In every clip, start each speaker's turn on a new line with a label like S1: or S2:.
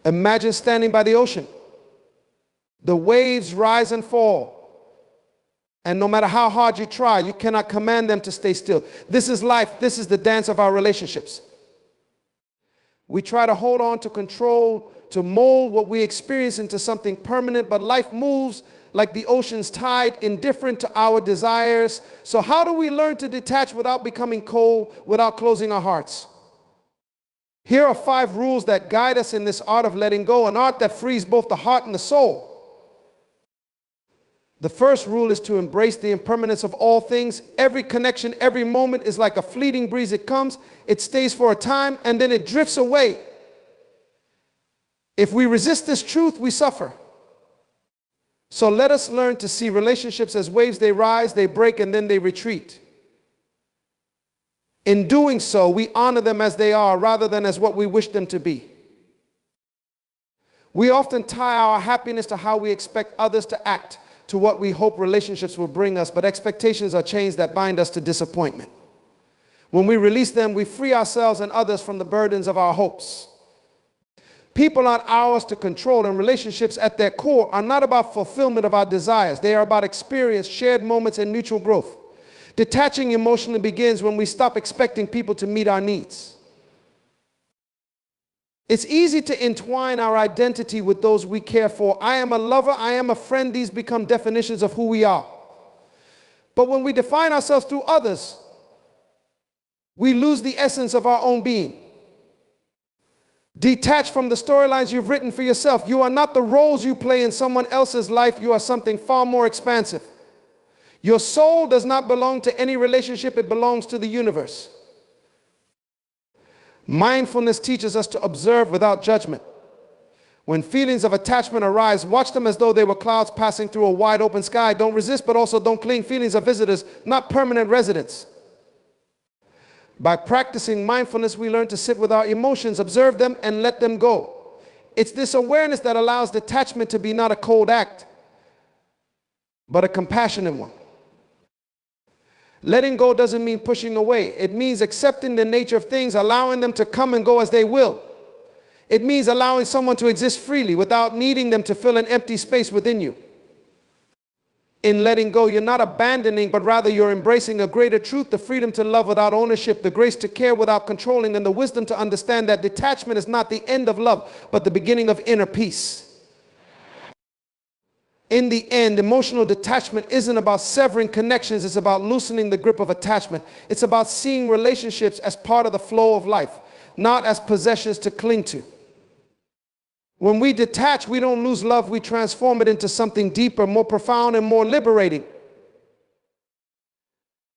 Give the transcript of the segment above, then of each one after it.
S1: Imagine standing by the ocean. The waves rise and fall. And no matter how hard you try, you cannot command them to stay still. This is life. This is the dance of our relationships. We try to hold on to control, to mold what we experience into something permanent, but life moves like the ocean's tide, indifferent to our desires. So how do we learn to detach without becoming cold, without closing our hearts? Here are 5 rules that guide us in this art of letting go, an art that frees both the heart and the soul. The first rule is to embrace the impermanence of all things. Every connection, every moment is like a fleeting breeze. It comes, it stays for a time, and then it drifts away. If we resist this truth, we suffer. So let us learn to see relationships as waves. They rise, they break, and then they retreat. In doing so, we honor them as they are rather than as what we wish them to be. We often tie our happiness to how we expect others to act, to what we hope relationships will bring us, but expectations are chains that bind us to disappointment. When we release them, we free ourselves and others from the burdens of our hopes. People aren't ours to control, and relationships at their core are not about fulfillment of our desires. They are about experience, shared moments, and mutual growth. Detaching emotionally begins when we stop expecting people to meet our needs. It's easy to entwine our identity with those we care for. I am a lover, I am a friend. These become definitions of who we are. But when we define ourselves through others, we lose the essence of our own being. Detach from the storylines you've written for yourself. You are not the roles you play in someone else's life. You are something far more expansive. Your soul does not belong to any relationship. It belongs to the universe. Mindfulness teaches us to observe without judgment. When feelings of attachment arise, watch them as though they were clouds passing through a wide open sky. Don't resist, but also don't cling. Feelings are visitors, not permanent residents. By practicing mindfulness, we learn to sit with our emotions, observe them, and let them go. It's this awareness that allows detachment to be not a cold act, but a compassionate one. Letting go doesn't mean pushing away. It means accepting the nature of things, allowing them to come and go as they will. It means allowing someone to exist freely without needing them to fill an empty space within you. In letting go, you're not abandoning, but rather you're embracing a greater truth, the freedom to love without ownership, the grace to care without controlling, and the wisdom to understand that detachment is not the end of love, but the beginning of inner peace. In the end, emotional detachment isn't about severing connections. It's about loosening the grip of attachment. It's about seeing relationships as part of the flow of life, not as possessions to cling to. When we detach, we don't lose love. We transform it into something deeper, more profound, and more liberating.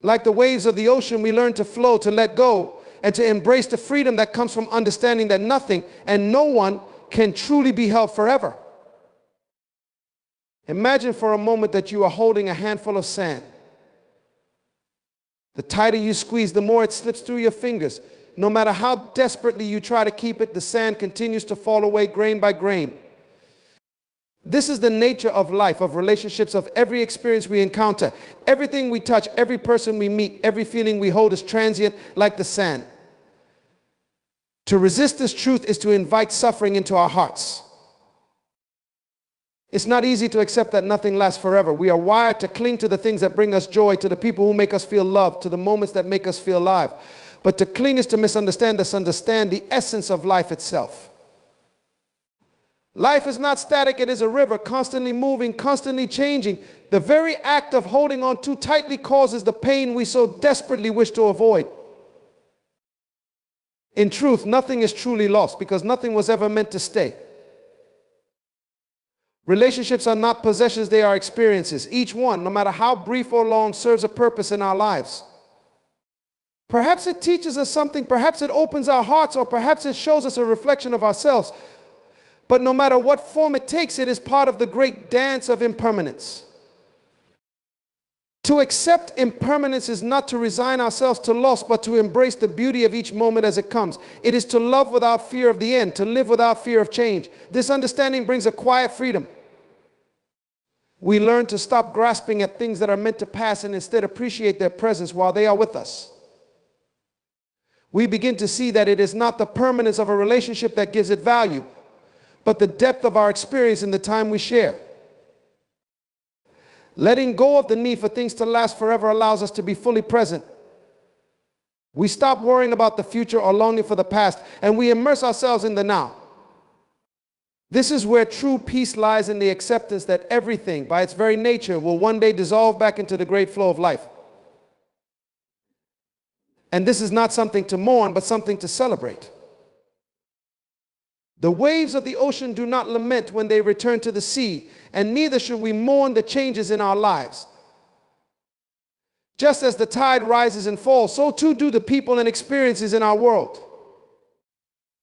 S1: Like the waves of the ocean, we learn to flow, to let go, and to embrace the freedom that comes from understanding that nothing and no one can truly be held forever. Imagine for a moment that you are holding a handful of sand. The tighter you squeeze, the more it slips through your fingers. No matter how desperately you try to keep it, the sand continues to fall away grain by grain. This is the nature of life, of relationships, of every experience we encounter. Everything we touch, every person we meet, every feeling we hold is transient like the sand. To resist this truth is to invite suffering into our hearts. It's not easy to accept that nothing lasts forever. We are wired to cling to the things that bring us joy, to the people who make us feel loved, to the moments that make us feel alive. But to cling is to misunderstand the essence of life itself. Life is not static. It is a river, constantly moving, constantly changing. The very act of holding on too tightly causes the pain we so desperately wish to avoid. In truth, nothing is truly lost because nothing was ever meant to stay. Relationships are not possessions, they are experiences. Each one, no matter how brief or long, serves a purpose in our lives. Perhaps it teaches us something, perhaps it opens our hearts, or perhaps it shows us a reflection of ourselves. But no matter what form it takes, it is part of the great dance of impermanence. To accept impermanence is not to resign ourselves to loss, but to embrace the beauty of each moment as it comes. It is to love without fear of the end, to live without fear of change. This understanding brings a quiet freedom. We learn to stop grasping at things that are meant to pass and instead appreciate their presence while they are with us. We begin to see that it is not the permanence of a relationship that gives it value. but the depth of our experience in the time we share. Letting go of the need for things to last forever allows us to be fully present. We stop worrying about the future or longing for the past, and we immerse ourselves in the now. This is where true peace lies, in the acceptance that everything, by its very nature, will one day dissolve back into the great flow of life. And this is not something to mourn, but something to celebrate. The waves of the ocean do not lament when they return to the sea, and neither should we mourn the changes in our lives. Just as the tide rises and falls, so too do the people and experiences in our world.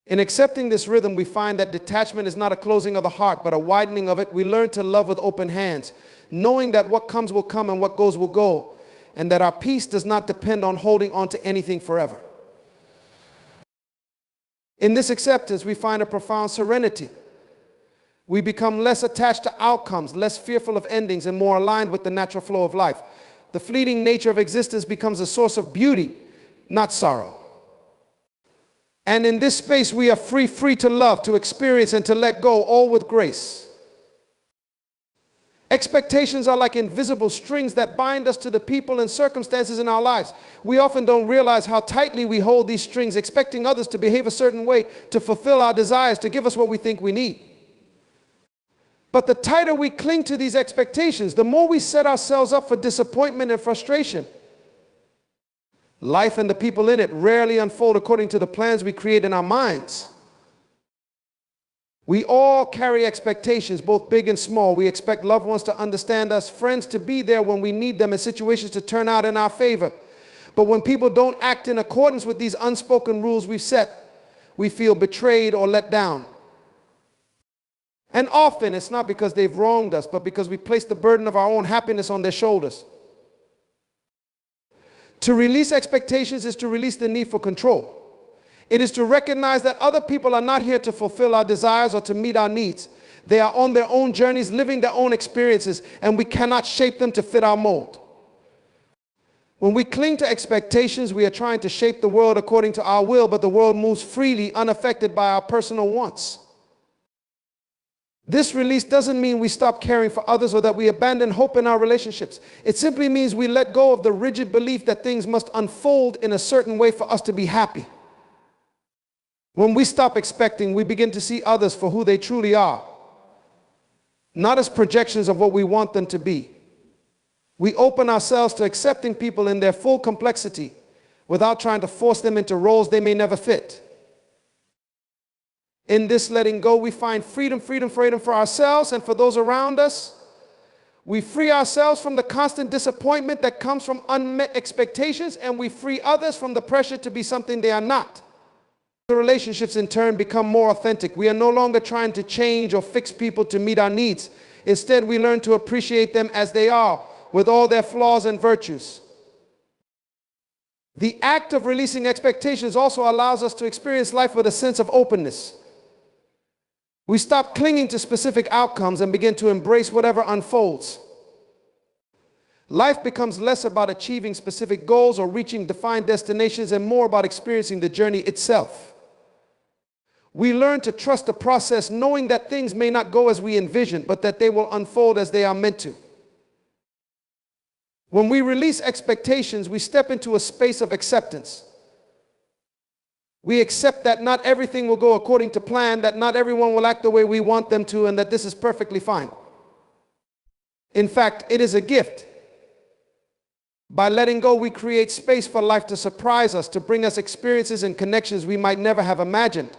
S1: In accepting this rhythm, we find that detachment is not a closing of the heart, but a widening of it. We learn to love with open hands, knowing that what comes will come and what goes will go, and that our peace does not depend on holding on to anything forever. In this acceptance, we find a profound serenity. We become less attached to outcomes, less fearful of endings, and more aligned with the natural flow of life. The fleeting nature of existence becomes a source of beauty, not sorrow. And in this space, we are free to love, to experience, and to let go, all with grace. Expectations are like invisible strings that bind us to the people and circumstances in our lives. We often don't realize how tightly we hold these strings, expecting others to behave a certain way, to fulfill our desires, to give us what we think we need. But the tighter we cling to these expectations, the more we set ourselves up for disappointment and frustration. Life and the people in it rarely unfold according to the plans we create in our minds. We all carry expectations, both big and small. We expect loved ones to understand us, friends to be there when we need them, and situations to turn out in our favor. But when people don't act in accordance with these unspoken rules we've set, we feel betrayed or let down. And often it's not because they've wronged us, but because we place the burden of our own happiness on their shoulders. To release expectations is to release the need for control. It is to recognize that other people are not here to fulfill our desires or to meet our needs. They are on their own journeys, living their own experiences, and we cannot shape them to fit our mold. When we cling to expectations, we are trying to shape the world according to our will, but the world moves freely, unaffected by our personal wants. This release doesn't mean we stop caring for others or that we abandon hope in our relationships. It simply means we let go of the rigid belief that things must unfold in a certain way for us to be happy. When we stop expecting, we begin to see others for who they truly are, not as projections of what we want them to be. We open ourselves to accepting people in their full complexity without trying to force them into roles they may never fit. In this letting go, we find freedom for ourselves and for those around us. We free ourselves from the constant disappointment that comes from unmet expectations, and we free others from the pressure to be something they are not. The relationships in turn become more authentic. We are no longer trying to change or fix people to meet our needs. Instead, we learn to appreciate them as they are, with all their flaws and virtues. The act of releasing expectations also allows us to experience life with a sense of openness. We stop clinging to specific outcomes and begin to embrace whatever unfolds. Life becomes less about achieving specific goals or reaching defined destinations and more about experiencing the journey itself. We learn to trust the process, knowing that things may not go as we envisioned, but that they will unfold as they are meant to. When we release expectations, we step into a space of acceptance. We accept that not everything will go according to plan, that not everyone will act the way we want them to, and that this is perfectly fine. In fact, it is a gift. By letting go, we create space for life to surprise us, to bring us experiences and connections we might never have imagined.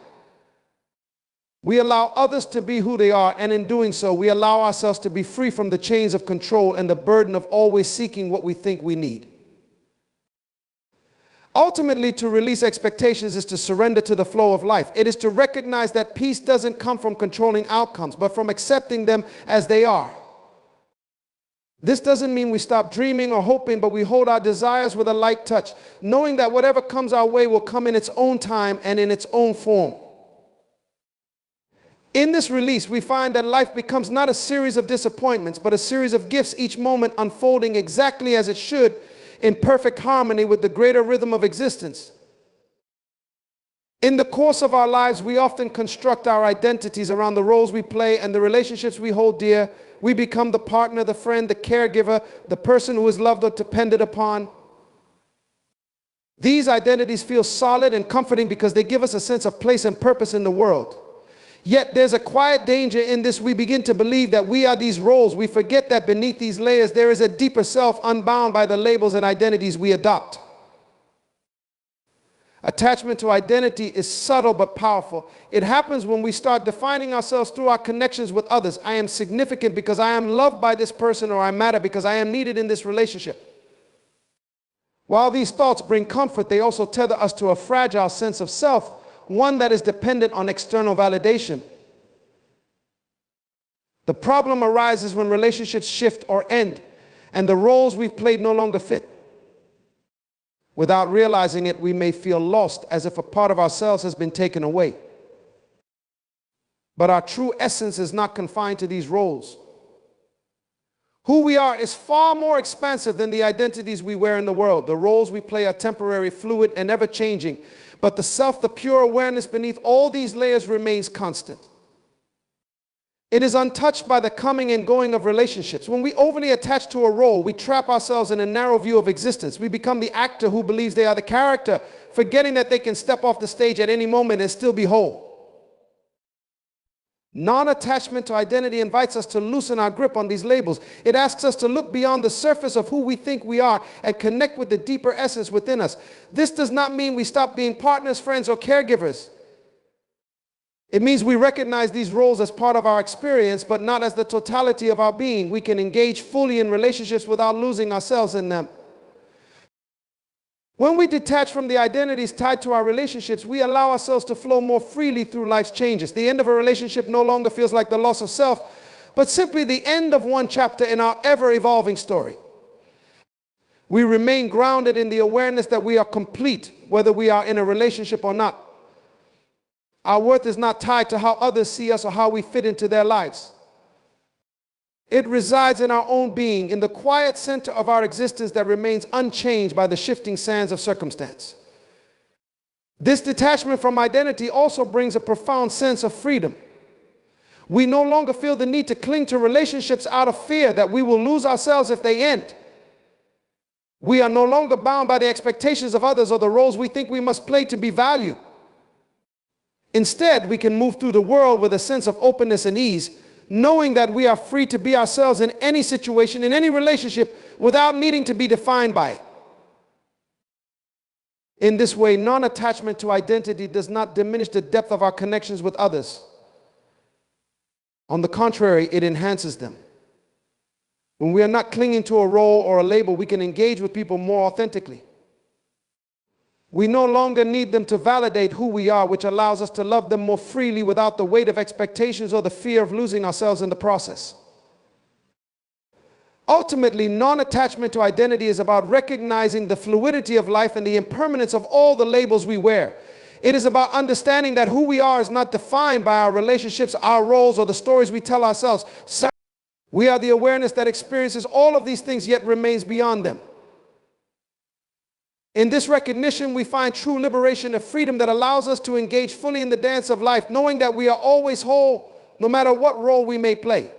S1: We allow others to be who they are, and in doing so, we allow ourselves to be free from the chains of control and the burden of always seeking what we think we need. Ultimately, to release expectations is to surrender to the flow of life. It is to recognize that peace doesn't come from controlling outcomes, but from accepting them as they are. This doesn't mean we stop dreaming or hoping, but we hold our desires with a light touch, knowing that whatever comes our way will come in its own time and in its own form. In this release, we find that life becomes not a series of disappointments, but a series of gifts, each moment unfolding exactly as it should, in perfect harmony with the greater rhythm of existence. In the course of our lives, we often construct our identities around the roles we play and the relationships we hold dear. We become the partner, the friend, the caregiver, the person who is loved or depended upon. These identities feel solid and comforting because they give us a sense of place and purpose in the world. Yet there's a quiet danger in this. We begin to believe that we are these roles. We forget that beneath these layers there is a deeper self unbound by the labels and identities we adopt. Attachment to identity is subtle but powerful. It happens when we start defining ourselves through our connections with others. I am significant because I am loved by this person, or I matter because I am needed in this relationship. While these thoughts bring comfort, they also tether us to a fragile sense of self, one that is dependent on external validation. The problem arises when relationships shift or end, and the roles we've played no longer fit. Without realizing it, we may feel lost, as if a part of ourselves has been taken away. But our true essence is not confined to these roles. Who we are is far more expansive than the identities we wear in the world. The roles we play are temporary, fluid, and ever-changing. But the self, the pure awareness beneath all these layers, remains constant. It is untouched by the coming and going of relationships. When we overly attach to a role, we trap ourselves in a narrow view of existence. We become the actor who believes they are the character, forgetting that they can step off the stage at any moment and still be whole. Non-attachment to identity invites us to loosen our grip on these labels. It asks us to look beyond the surface of who we think we are and connect with the deeper essence within us. This does not mean we stop being partners, friends, or caregivers. It means we recognize these roles as part of our experience, but not as the totality of our being. We can engage fully in relationships without losing ourselves in them. When we detach from the identities tied to our relationships, we allow ourselves to flow more freely through life's changes. The end of a relationship no longer feels like the loss of self, but simply the end of one chapter in our ever-evolving story. We remain grounded in the awareness that we are complete, whether we are in a relationship or not. Our worth is not tied to how others see us or how we fit into their lives. It resides in our own being, in the quiet center of our existence that remains unchanged by the shifting sands of circumstance. This detachment from identity also brings a profound sense of freedom. We no longer feel the need to cling to relationships out of fear that we will lose ourselves if they end. We are no longer bound by the expectations of others or the roles we think we must play to be valued. Instead, we can move through the world with a sense of openness and ease, knowing that we are free to be ourselves in any situation, in any relationship, without needing to be defined by it. In this way, non-attachment to identity does not diminish the depth of our connections with others. On the contrary, it enhances them. When we are not clinging to a role or a label, we can engage with people more authentically. We no longer need them to validate who we are, which allows us to love them more freely without the weight of expectations or the fear of losing ourselves in the process. Ultimately, non-attachment to identity is about recognizing the fluidity of life and the impermanence of all the labels we wear. It is about understanding that who we are is not defined by our relationships, our roles, or the stories we tell ourselves. We are the awareness that experiences all of these things yet remains beyond them. In this recognition, we find true liberation and freedom that allows us to engage fully in the dance of life, knowing that we are always whole, no matter what role we may play.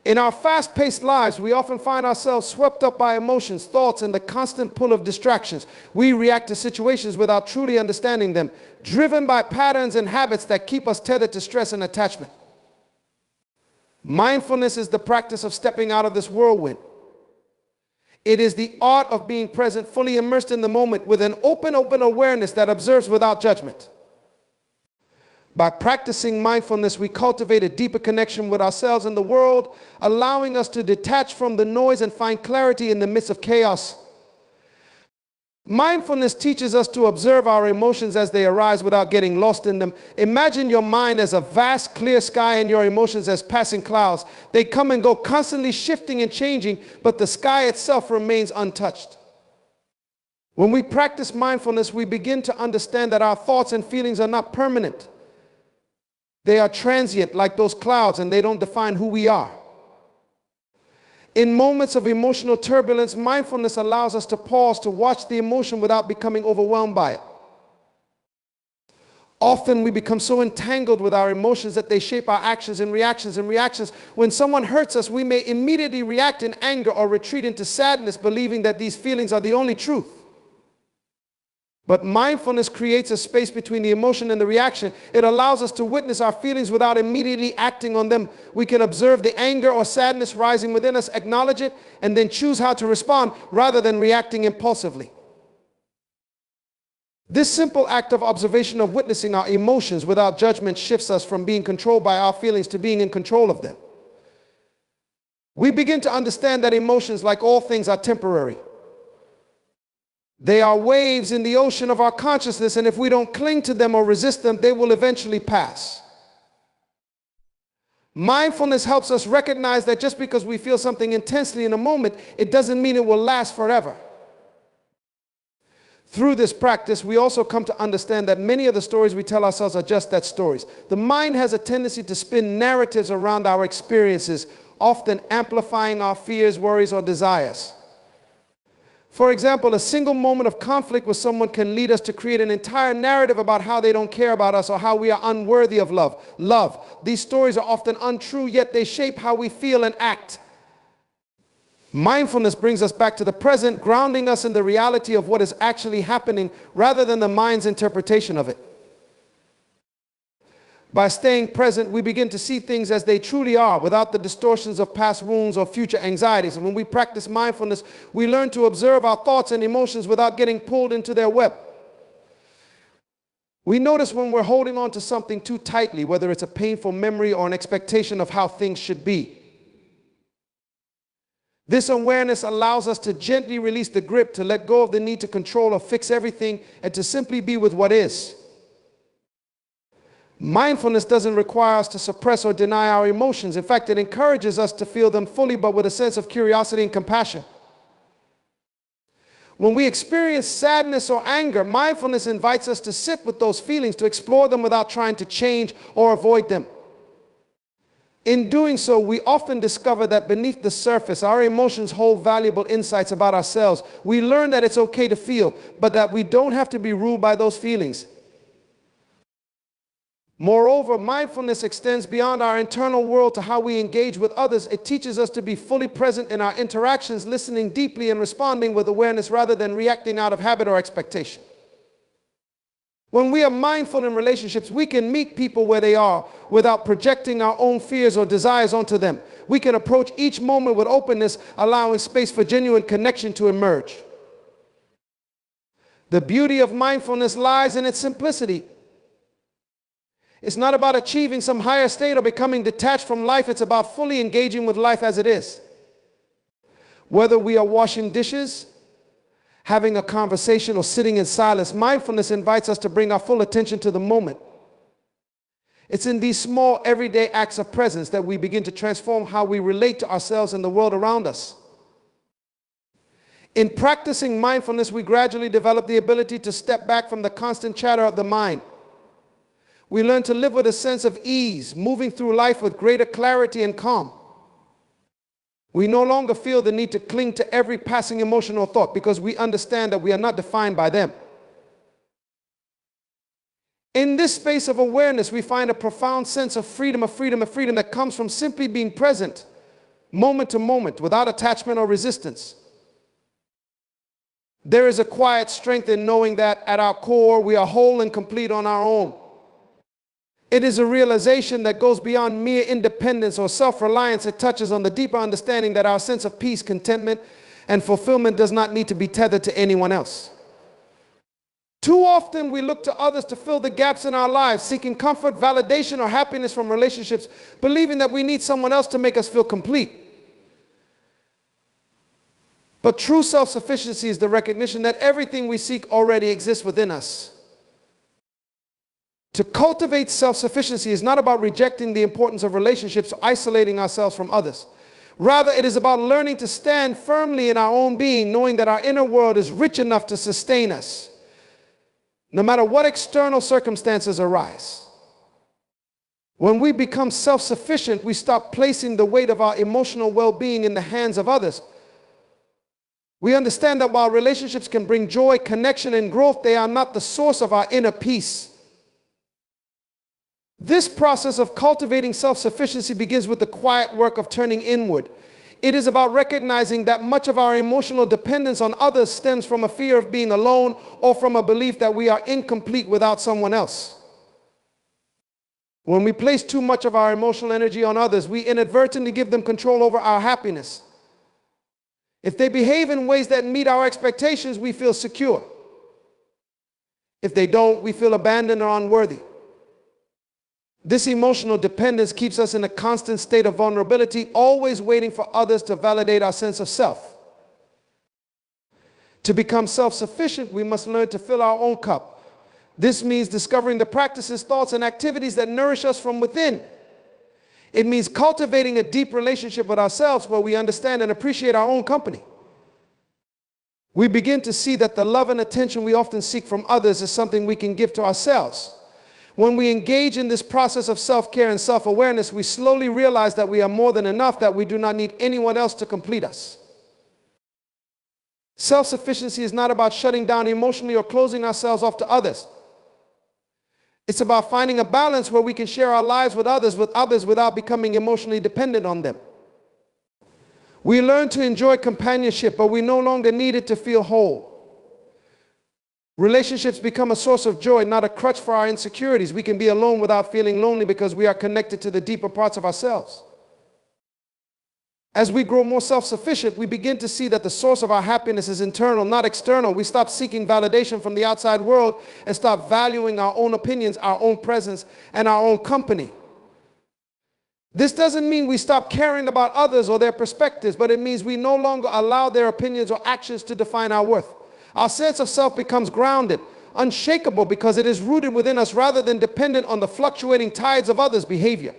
S1: In our fast-paced lives, we often find ourselves swept up by emotions, thoughts, and the constant pull of distractions. We react to situations without truly understanding them, driven by patterns and habits that keep us tethered to stress and attachment. Mindfulness is the practice of stepping out of this whirlwind. It is the art of being present, fully immersed in the moment with an open awareness that observes without judgment. By practicing mindfulness, we cultivate a deeper connection with ourselves and the world, allowing us to detach from the noise and find clarity in the midst of chaos. Mindfulness teaches us to observe our emotions as they arise without getting lost in them. Imagine your mind as a vast, clear sky and your emotions as passing clouds. They come and go, constantly shifting and changing, but the sky itself remains untouched. When we practice mindfulness, we begin to understand that our thoughts and feelings are not permanent. They are transient, like those clouds, and they don't define who we are. In moments of emotional turbulence, mindfulness allows us to pause, to watch the emotion without becoming overwhelmed by it. Often we become so entangled with our emotions that they shape our actions and reactions and reactions. When someone hurts us, we may immediately react in anger or retreat into sadness, believing that these feelings are the only truth. But mindfulness creates a space between the emotion and the reaction. It allows us to witness our feelings without immediately acting on them. We can observe the anger or sadness rising within us, acknowledge it, and then choose how to respond rather than reacting impulsively. This simple act of observation, of witnessing our emotions without judgment, shifts us from being controlled by our feelings to being in control of them. We begin to understand that emotions, like all things, are temporary. They are waves in the ocean of our consciousness, and if we don't cling to them or resist them, they will eventually pass. Mindfulness helps us recognize that just because we feel something intensely in a moment, it doesn't mean it will last forever. Through this practice, we also come to understand that many of the stories we tell ourselves are just that, stories. The mind has a tendency to spin narratives around our experiences, often amplifying our fears, worries, or desires. For example, a single moment of conflict with someone can lead us to create an entire narrative about how they don't care about us or how we are unworthy of love. These stories are often untrue, yet they shape how we feel and act. Mindfulness brings us back to the present, grounding us in the reality of what is actually happening rather than the mind's interpretation of it. By staying present, we begin to see things as they truly are, without the distortions of past wounds or future anxieties. And when we practice mindfulness, we learn to observe our thoughts and emotions without getting pulled into their web. We notice when we're holding on to something too tightly, whether it's a painful memory or an expectation of how things should be. This awareness allows us to gently release the grip, to let go of the need to control or fix everything, and to simply be with what is. Mindfulness doesn't require us to suppress or deny our emotions. In fact, it encourages us to feel them fully, but with a sense of curiosity and compassion. When we experience sadness or anger, mindfulness invites us to sit with those feelings, to explore them without trying to change or avoid them. In doing so, we often discover that beneath the surface, our emotions hold valuable insights about ourselves. We learn that it's okay to feel, but that we don't have to be ruled by those feelings. Moreover, mindfulness extends beyond our internal world to how we engage with others. It teaches us to be fully present in our interactions, listening deeply and responding with awareness rather than reacting out of habit or expectation. When we are mindful in relationships, we can meet people where they are without projecting our own fears or desires onto them. We can approach each moment with openness, allowing space for genuine connection to emerge. The beauty of mindfulness lies in its simplicity. It's not about achieving some higher state or becoming detached from life. It's about fully engaging with life as it is. Whether we are washing dishes, having a conversation, or sitting in silence, mindfulness invites us to bring our full attention to the moment. It's in these small, everyday acts of presence that we begin to transform how we relate to ourselves and the world around us. In practicing mindfulness, we gradually develop the ability to step back from the constant chatter of the mind. We learn to live with a sense of ease, moving through life with greater clarity and calm. We no longer feel the need to cling to every passing emotional thought because we understand that we are not defined by them. In this space of awareness, we find a profound sense of freedom that comes from simply being present, moment to moment, without attachment or resistance. There is a quiet strength in knowing that at our core, we are whole and complete on our own. It is a realization that goes beyond mere independence or self-reliance. It touches on the deeper understanding that our sense of peace, contentment, and fulfillment does not need to be tethered to anyone else. Too often we look to others to fill the gaps in our lives, seeking comfort, validation, or happiness from relationships, believing that we need someone else to make us feel complete. But true self-sufficiency is the recognition that everything we seek already exists within us. To cultivate self-sufficiency is not about rejecting the importance of relationships or isolating ourselves from others. Rather, it is about learning to stand firmly in our own being, knowing that our inner world is rich enough to sustain us, no matter what external circumstances arise. When we become self-sufficient, we stop placing the weight of our emotional well-being in the hands of others. We understand that while relationships can bring joy, connection, and growth, they are not the source of our inner peace. This process of cultivating self-sufficiency begins with the quiet work of turning inward. It is about recognizing that much of our emotional dependence on others stems from a fear of being alone or from a belief that we are incomplete without someone else. When we place too much of our emotional energy on others, we inadvertently give them control over our happiness. If they behave in ways that meet our expectations, we feel secure. If they don't, we feel abandoned or unworthy. This emotional dependence keeps us in a constant state of vulnerability, always waiting for others to validate our sense of self. To become self-sufficient, we must learn to fill our own cup. This means discovering the practices, thoughts, and activities that nourish us from within. It means cultivating a deep relationship with ourselves where we understand and appreciate our own company. We begin to see that the love and attention we often seek from others is something we can give to ourselves. When we engage in this process of self-care and self-awareness, we slowly realize that we are more than enough, that we do not need anyone else to complete us. Self-sufficiency is not about shutting down emotionally or closing ourselves off to others. It's about finding a balance where we can share our lives with others without becoming emotionally dependent on them. We learn to enjoy companionship, but we no longer need it to feel whole. Relationships become a source of joy, not a crutch for our insecurities. We can be alone without feeling lonely because we are connected to the deeper parts of ourselves. As we grow more self-sufficient, we begin to see that the source of our happiness is internal, not external. We stop seeking validation from the outside world and start valuing our own opinions, our own presence, and our own company. This doesn't mean we stop caring about others or their perspectives, but it means we no longer allow their opinions or actions to define our worth. Our sense of self becomes grounded, unshakable, because it is rooted within us rather than dependent on the fluctuating tides of others' behavior.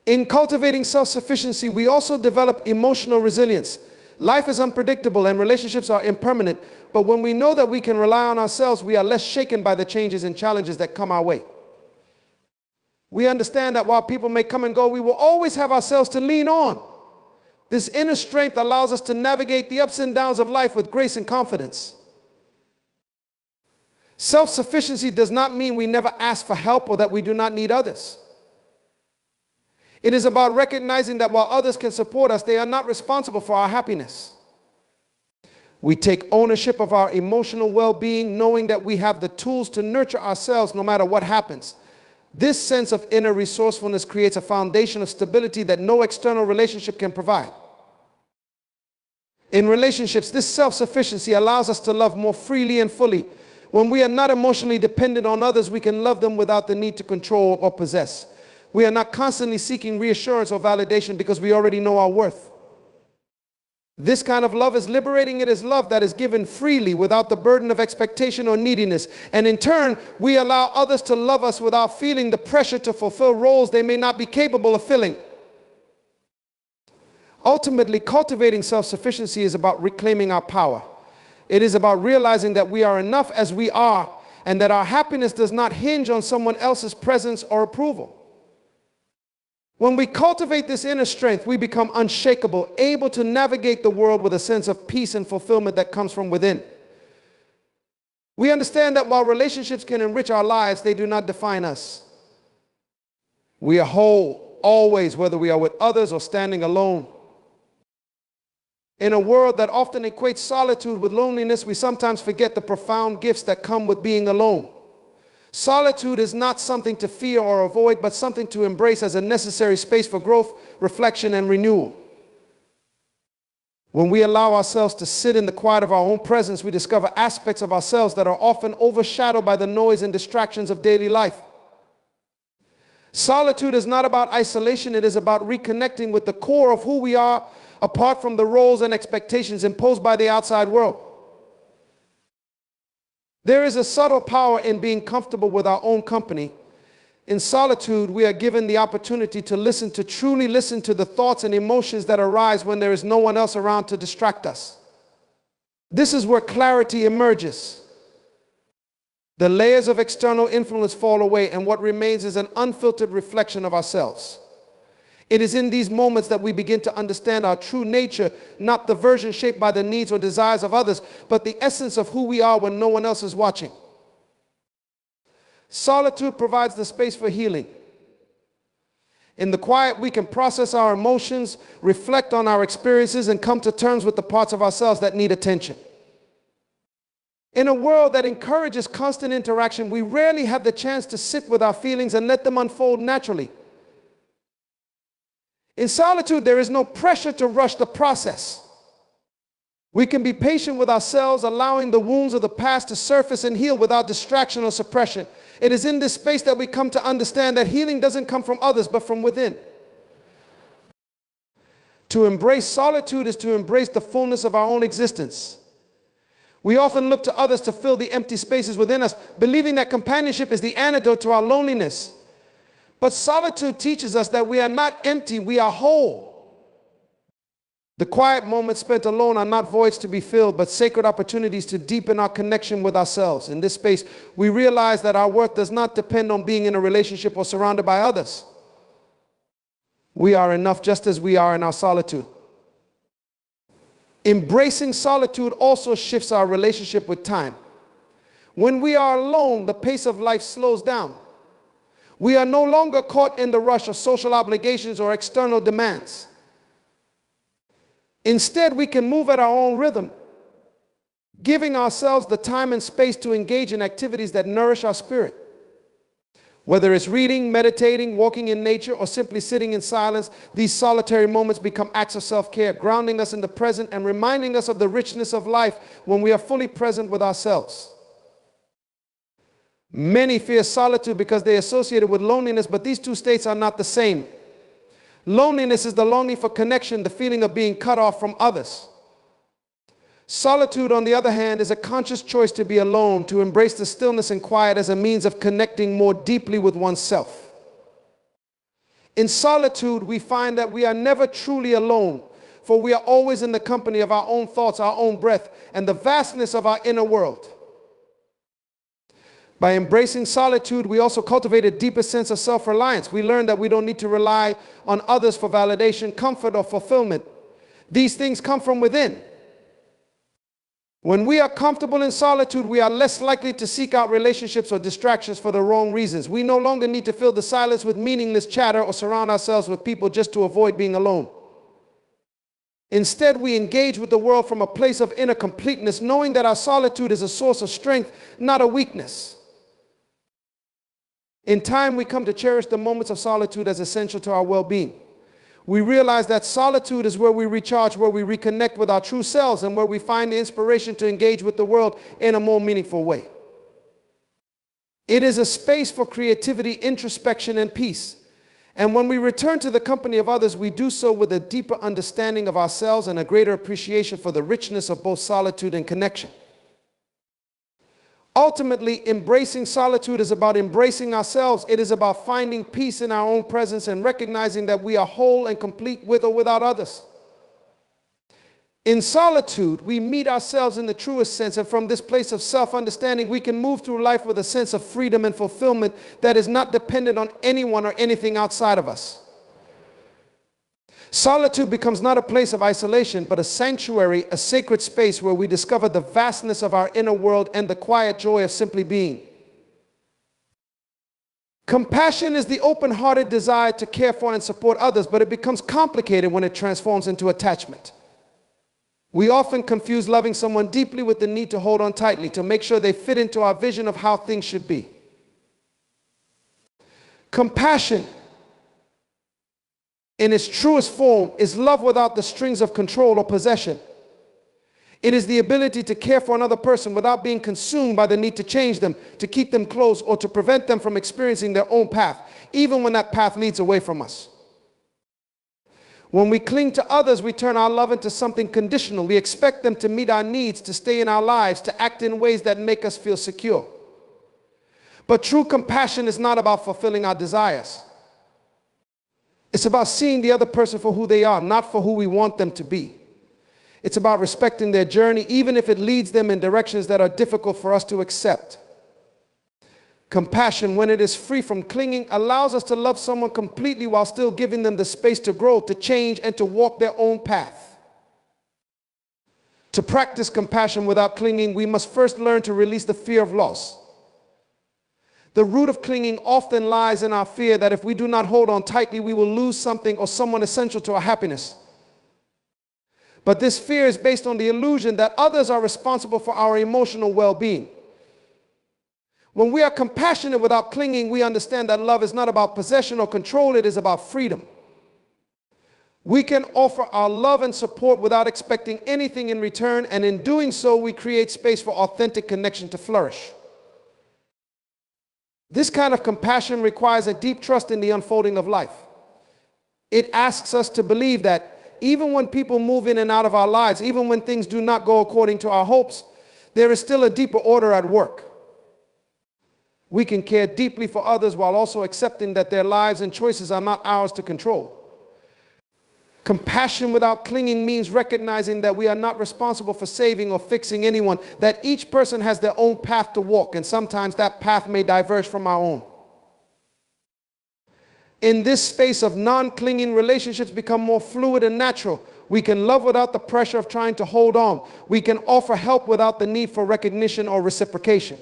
S1: In cultivating self-sufficiency, we also develop emotional resilience. Life is unpredictable and relationships are impermanent, but when we know that we can rely on ourselves, we are less shaken by the changes and challenges that come our way. We understand that while people may come and go, we will always have ourselves to lean on. This inner strength allows us to navigate the ups and downs of life with grace and confidence. Self-sufficiency does not mean we never ask for help or that we do not need others. It is about recognizing that while others can support us, they are not responsible for our happiness. We take ownership of our emotional well-being, knowing that we have the tools to nurture ourselves no matter what happens. This sense of inner resourcefulness creates a foundation of stability that no external relationship can provide. In relationships, this self-sufficiency allows us to love more freely and fully. When we are not emotionally dependent on others, we can love them without the need to control or possess. We are not constantly seeking reassurance or validation because we already know our worth. This kind of love is liberating. It is love that is given freely without the burden of expectation or neediness. And in turn, we allow others to love us without feeling the pressure to fulfill roles they may not be capable of filling. Ultimately, cultivating self-sufficiency is about reclaiming our power. It is about realizing that we are enough as we are and that our happiness does not hinge on someone else's presence or approval. When we cultivate this inner strength, we become unshakable, able to navigate the world with a sense of peace and fulfillment that comes from within. We understand that while relationships can enrich our lives, they do not define us. We are whole, always, whether we are with others or standing alone. In a world that often equates solitude with loneliness, we sometimes forget the profound gifts that come with being alone. Solitude is not something to fear or avoid, but something to embrace as a necessary space for growth, reflection, and renewal. When we allow ourselves to sit in the quiet of our own presence, we discover aspects of ourselves that are often overshadowed by the noise and distractions of daily life. Solitude is not about isolation, it is about reconnecting with the core of who we are, apart from the roles and expectations imposed by the outside world. There is a subtle power in being comfortable with our own company. In solitude, we are given the opportunity to truly listen to the thoughts and emotions that arise when there is no one else around to distract us. This is where clarity emerges. The layers of external influence fall away, and what remains is an unfiltered reflection of ourselves. It is in these moments that we begin to understand our true nature, not the version shaped by the needs or desires of others, but the essence of who we are when no one else is watching. Solitude provides the space for healing. In the quiet, we can process our emotions, reflect on our experiences, and come to terms with the parts of ourselves that need attention. In a world that encourages constant interaction, we rarely have the chance to sit with our feelings and let them unfold naturally. In solitude, there is no pressure to rush the process. We can be patient with ourselves, allowing the wounds of the past to surface and heal without distraction or suppression. It is in this space that we come to understand that healing doesn't come from others, but from within. To embrace solitude is to embrace the fullness of our own existence. We often look to others to fill the empty spaces within us, believing that companionship is the antidote to our loneliness. But solitude teaches us that we are not empty, we are whole. The quiet moments spent alone are not voids to be filled, but sacred opportunities to deepen our connection with ourselves. In this space, we realize that our worth does not depend on being in a relationship or surrounded by others. We are enough just as we are in our solitude. Embracing solitude also shifts our relationship with time. When we are alone, the pace of life slows down. We are no longer caught in the rush of social obligations or external demands. Instead, we can move at our own rhythm, giving ourselves the time and space to engage in activities that nourish our spirit. Whether it's reading, meditating, walking in nature, or simply sitting in silence, these solitary moments become acts of self-care, grounding us in the present and reminding us of the richness of life when we are fully present with ourselves. Many fear solitude because they associate it with loneliness, but these two states are not the same. Loneliness is the longing for connection, the feeling of being cut off from others. Solitude, on the other hand, is a conscious choice to be alone, to embrace the stillness and quiet as a means of connecting more deeply with oneself. In solitude, we find that we are never truly alone, for we are always in the company of our own thoughts, our own breath, and the vastness of our inner world. By embracing solitude, we also cultivate a deeper sense of self-reliance. We learn that we don't need to rely on others for validation, comfort, or fulfillment. These things come from within. When we are comfortable in solitude, we are less likely to seek out relationships or distractions for the wrong reasons. We no longer need to fill the silence with meaningless chatter or surround ourselves with people just to avoid being alone. Instead, we engage with the world from a place of inner completeness, knowing that our solitude is a source of strength, not a weakness. In time, we come to cherish the moments of solitude as essential to our well-being. We realize that solitude is where we recharge, where we reconnect with our true selves, and where we find the inspiration to engage with the world in a more meaningful way. It is a space for creativity, introspection, and peace. And when we return to the company of others, we do so with a deeper understanding of ourselves and a greater appreciation for the richness of both solitude and connection. Ultimately, embracing solitude is about embracing ourselves. It is about finding peace in our own presence and recognizing that we are whole and complete with or without others. In solitude, we meet ourselves in the truest sense, and from this place of self-understanding, we can move through life with a sense of freedom and fulfillment that is not dependent on anyone or anything outside of us. Solitude becomes not a place of isolation, but a sanctuary, a sacred space where we discover the vastness of our inner world and the quiet joy of simply being. Compassion is the open-hearted desire to care for and support others, but it becomes complicated when it transforms into attachment. We often confuse loving someone deeply with the need to hold on tightly, to make sure they fit into our vision of how things should be. Compassion, in its truest form, is love without the strings of control or possession. It is the ability to care for another person without being consumed by the need to change them, to keep them close, or to prevent them from experiencing their own path, even when that path leads away from us. When we cling to others, we turn our love into something conditional. We expect them to meet our needs, to stay in our lives, to act in ways that make us feel secure. But true compassion is not about fulfilling our desires. It's about seeing the other person for who they are, not for who we want them to be. It's about respecting their journey, even if it leads them in directions that are difficult for us to accept. Compassion, when it is free from clinging, allows us to love someone completely while still giving them the space to grow, to change, and to walk their own path. To practice compassion without clinging, we must first learn to release the fear of loss. The root of clinging often lies in our fear that if we do not hold on tightly, we will lose something or someone essential to our happiness. But this fear is based on the illusion that others are responsible for our emotional well-being. When we are compassionate without clinging, we understand that love is not about possession or control, it is about freedom. We can offer our love and support without expecting anything in return, and in doing so, we create space for authentic connection to flourish. This kind of compassion requires a deep trust in the unfolding of life. It asks us to believe that even when people move in and out of our lives, even when things do not go according to our hopes, there is still a deeper order at work. We can care deeply for others while also accepting that their lives and choices are not ours to control. Compassion without clinging means recognizing that we are not responsible for saving or fixing anyone, that each person has their own path to walk, and sometimes that path may diverge from our own. In this space of non-clinging, relationships become more fluid and natural. We can love without the pressure of trying to hold on. We can offer help without the need for recognition or reciprocation.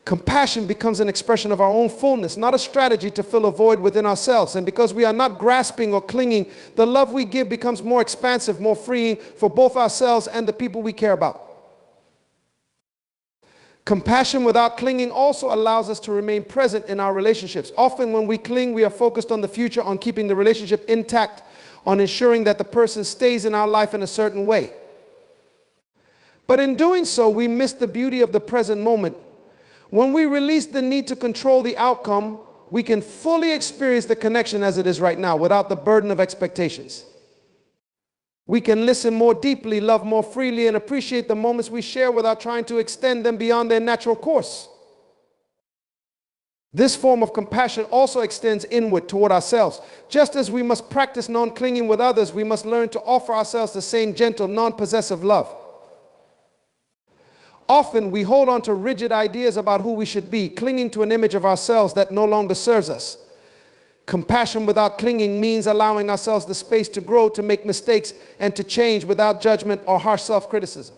S1: Compassion becomes an expression of our own fullness, not a strategy to fill a void within ourselves. And because we are not grasping or clinging, the love we give becomes more expansive, more freeing for both ourselves and the people we care about. Compassion without clinging also allows us to remain present in our relationships. Often when we cling, we are focused on the future, on keeping the relationship intact, on ensuring that the person stays in our life in a certain way. But in doing so, we miss the beauty of the present moment. When we release the need to control the outcome, we can fully experience the connection as it is right now without the burden of expectations. We can listen more deeply, love more freely, and appreciate the moments we share without trying to extend them beyond their natural course. This form of compassion also extends inward toward ourselves. Just as we must practice non-clinging with others, we must learn to offer ourselves the same gentle, non-possessive love. Often we hold on to rigid ideas about who we should be, clinging to an image of ourselves that no longer serves us. Compassion without clinging means allowing ourselves the space to grow, to make mistakes, and to change without judgment or harsh self-criticism.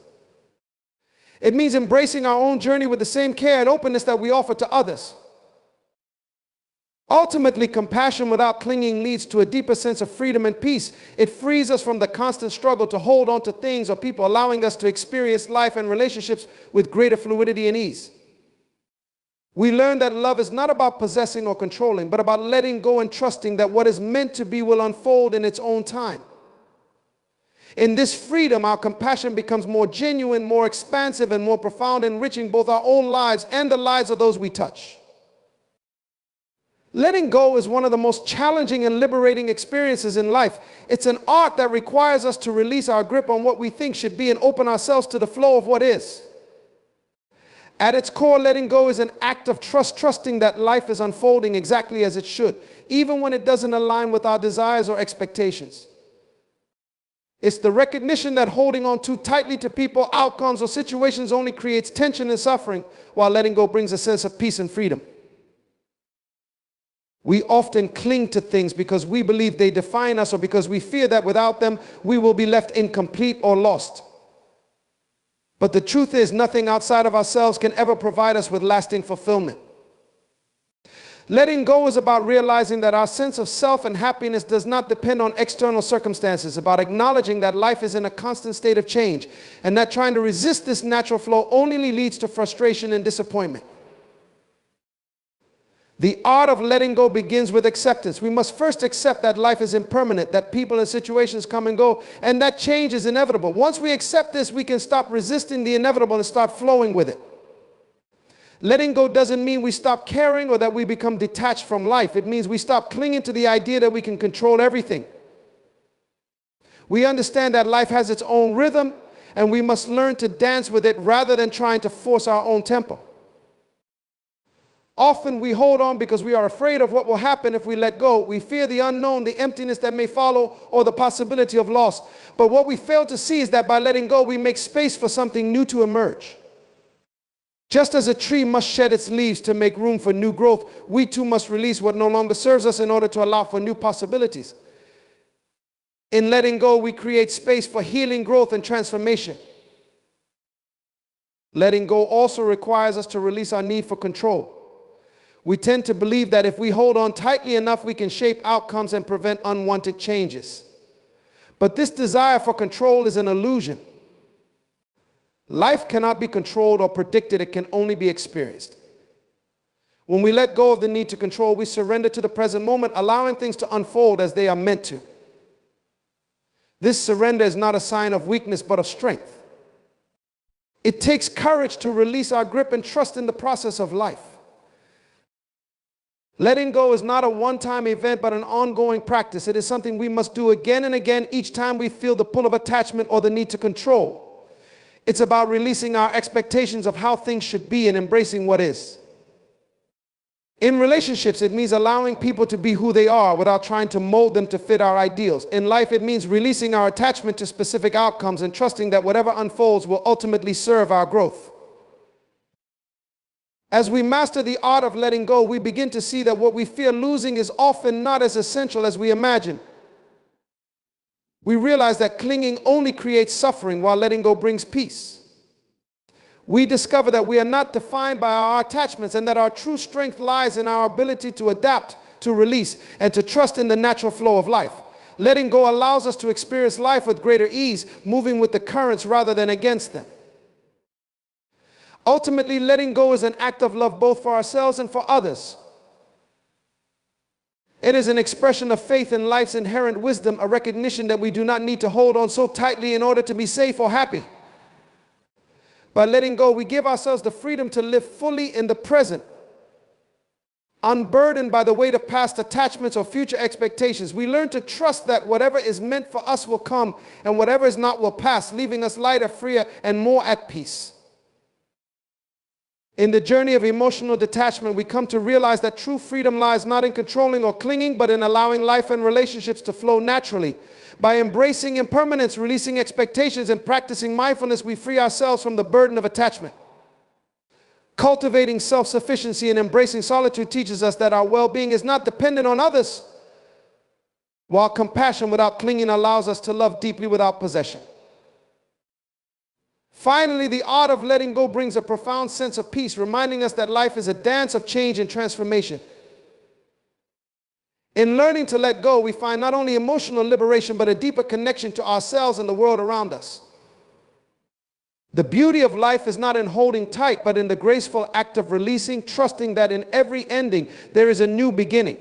S1: It means embracing our own journey with the same care and openness that we offer to others. Ultimately, compassion without clinging leads to a deeper sense of freedom and peace. It frees us from the constant struggle to hold on to things or people, allowing us to experience life and relationships with greater fluidity and ease. We learn that love is not about possessing or controlling, but about letting go and trusting that what is meant to be will unfold in its own time. In this freedom, our compassion becomes more genuine, more expansive, and more profound, enriching both our own lives and the lives of those we touch. Letting go is one of the most challenging and liberating experiences in life. It's an art that requires us to release our grip on what we think should be and open ourselves to the flow of what is. At its core, letting go is an act of trust, trusting that life is unfolding exactly as it should, even when it doesn't align with our desires or expectations. It's the recognition that holding on too tightly to people, outcomes, or situations only creates tension and suffering, while letting go brings a sense of peace and freedom. We often cling to things because we believe they define us, or because we fear that without them we will be left incomplete or lost. But the truth is, nothing outside of ourselves can ever provide us with lasting fulfillment. Letting go is about realizing that our sense of self and happiness does not depend on external circumstances, about acknowledging that life is in a constant state of change, and that trying to resist this natural flow only leads to frustration and disappointment. The art of letting go begins with acceptance. We must first accept that life is impermanent, that people and situations come and go, and that change is inevitable. Once we accept this, we can stop resisting the inevitable and start flowing with it. Letting go doesn't mean we stop caring or that we become detached from life. It means we stop clinging to the idea that we can control everything. We understand that life has its own rhythm, and we must learn to dance with it rather than trying to force our own tempo. Often we hold on because we are afraid of what will happen if we let go. We fear the unknown, the emptiness that may follow, or the possibility of loss. But what we fail to see is that by letting go, we make space for something new to emerge. Just as a tree must shed its leaves to make room for new growth, we too must release what no longer serves us in order to allow for new possibilities. In letting go, we create space for healing, growth, and transformation. Letting go also requires us to release our need for control. We tend to believe that if we hold on tightly enough, we can shape outcomes and prevent unwanted changes. But this desire for control is an illusion. Life cannot be controlled or predicted, it can only be experienced. When we let go of the need to control, we surrender to the present moment, allowing things to unfold as they are meant to. This surrender is not a sign of weakness, but of strength. It takes courage to release our grip and trust in the process of life. Letting go is not a one-time event, but an ongoing practice. It is something we must do again and again each time we feel the pull of attachment or the need to control. It's about releasing our expectations of how things should be and embracing what is. In relationships, it means allowing people to be who they are without trying to mold them to fit our ideals. In life, it means releasing our attachment to specific outcomes and trusting that whatever unfolds will ultimately serve our growth. As we master the art of letting go, we begin to see that what we fear losing is often not as essential as we imagine. We realize that clinging only creates suffering while letting go brings peace. We discover that we are not defined by our attachments and that our true strength lies in our ability to adapt, to release, and to trust in the natural flow of life. Letting go allows us to experience life with greater ease, moving with the currents rather than against them. Ultimately, letting go is an act of love both for ourselves and for others. It is an expression of faith in life's inherent wisdom, a recognition that we do not need to hold on so tightly in order to be safe or happy. By letting go, we give ourselves the freedom to live fully in the present, unburdened by the weight of past attachments or future expectations. We learn to trust that whatever is meant for us will come, and whatever is not will pass, leaving us lighter, freer, and more at peace. In the journey of emotional detachment, we come to realize that true freedom lies not in controlling or clinging, but in allowing life and relationships to flow naturally. By embracing impermanence, releasing expectations, and practicing mindfulness, we free ourselves from the burden of attachment. Cultivating self-sufficiency and embracing solitude teaches us that our well-being is not dependent on others, while compassion without clinging allows us to love deeply without possession. Finally, the art of letting go brings a profound sense of peace, reminding us that life is a dance of change and transformation. In learning to let go, we find not only emotional liberation, but a deeper connection to ourselves and the world around us. The beauty of life is not in holding tight, but in the graceful act of releasing, trusting that in every ending there is a new beginning.